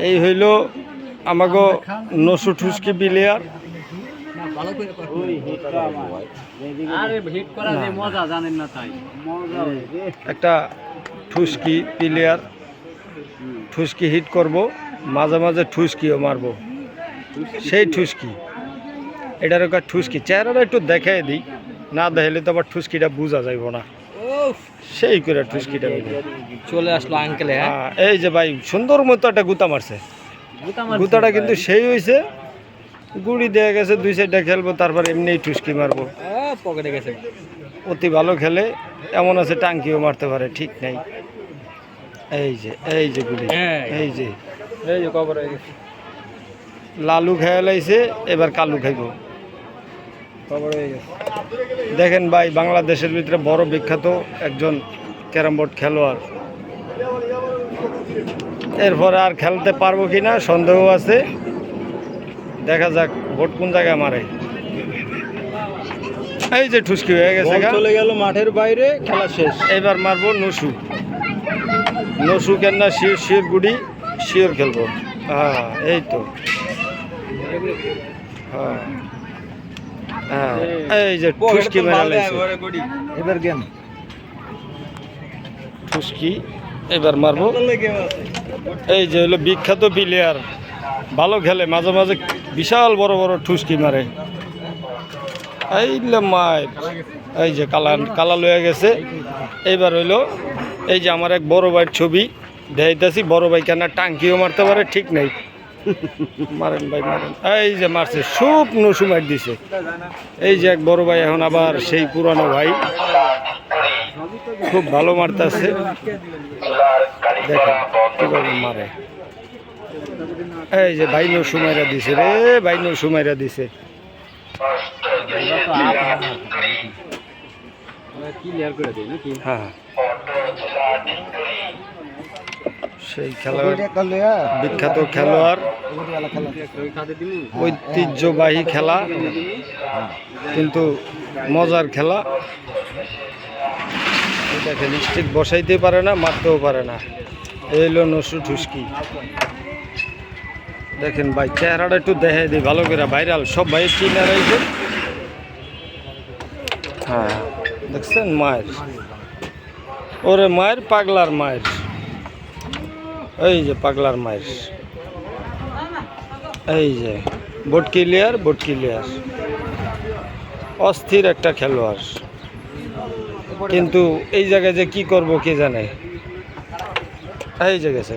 এই হইল আমাকে নসু ঠুসকি প্লেয়ার। একটা ঠুসকি প্লেয়ার, ঠুসকি হিট করব, মাঝে মাঝে ঠুসকিও মারবো। সেই ঠুসকি, এটার একটা ঠুসকি চেহারাটা একটু দেখাই দিই, না দেখলে তো আবার ঠুসকিটা বোঝা যাইব না। সেই করে ঠুসকিটা চলে আসলো আঙ্কেল। হ্যাঁ, এই যে ভাই সুন্দর মতো একটা গুতা মারছে। গুতাটা কিন্তু সেই হয়েছে, গুড়ি দেয়া গেছে, 2-4টা খেলবো, তারপর এমনি ঠুসকি মারবো। পকেটে গেছে। অতি ভালো খেলে, এমন আছে টাঙ্কিও মারতে পারে, ঠিক নাই। এই যে গুড়ি, এই যে কবর হয়ে গেছে। লালু খেয়ে লাইছে, এবার কালু খাইব। কবর হয়ে গেছে। দেখেন ভাই, বাংলাদেশের ভিতরে বড় বিখ্যাত একজন ক্যারাম বোর্ড খেলোয়াড়। এরপরে আর খেলতে পারবো কিনা সন্দেহ আছে, দেখা যাক ভোট কোন জায়গায় মারে। এই যে ঠুসকি হয়ে গেছে, চলে গেল মাঠের বাইরে, খেলা শেষ। এবার মারবো নসু। নসু কেন না, শির গুড়ি, শিওর খেলবো। হ্যাঁ, এই তো। হ্যাঁ হ্যাঁ, এই যে ঠুসকি মেরা লাগছে। এবার গেম ঠুসকি এবার মারবো। এই যে হলো বিখ্যাত প্লেয়ার, ভালো খেলে, মাঝে মাঝে বিশাল বড় বড় ঠুসকি মারে। এই মায়ের, এই যে কালা লয়ে গেছে। এইবার হইলো এই যে আমার এক বড় ভাইয়ের ছবি দেখাইতেছি। বড় ভাই কেন টাঙ্কিও মারতে পারে, ঠিক নেই। মারেন ভাই মারেন। এই যে মারছে, খুব নসু মার দিছে। এই যে এক বড় ভাই, এখন আবার সেই পুরানো ভাই, খুব ভালো মারতেছে। দেখেন কিভাবে মারে। এই যে ভাই নসু মাইরা দিছে রে, ভাই নসু মাইরা দিছে। হ্যাঁ, সেই খেলোয়াড়, বিখ্যাত খেলোয়াড়, ঐতিহ্যবাহী খেলা, কিন্তু মজার খেলা। দেখেন স্টিক বসাইতে পারে না, মারতেও পারে না। এই হলো নসু ঠুসকি। দেখেন ভাই, চেহারাটা একটু দেখাই দিই ভালো করে, ভাইরাল সব ভাই চিনে রয়েছে। হ্যাঁ, দেখছেন মায়ের, ওরে মায়ের, পাগলার মায়ের। এই যে পাগলার মায়ের, এই যে বোট ক্লিয়ার, বোট ক্লিয়ার। অস্থির একটা খেলোয়াড়, কিন্তু এই জায়গায় যে কি করব কে জানে। এই যে গেছে।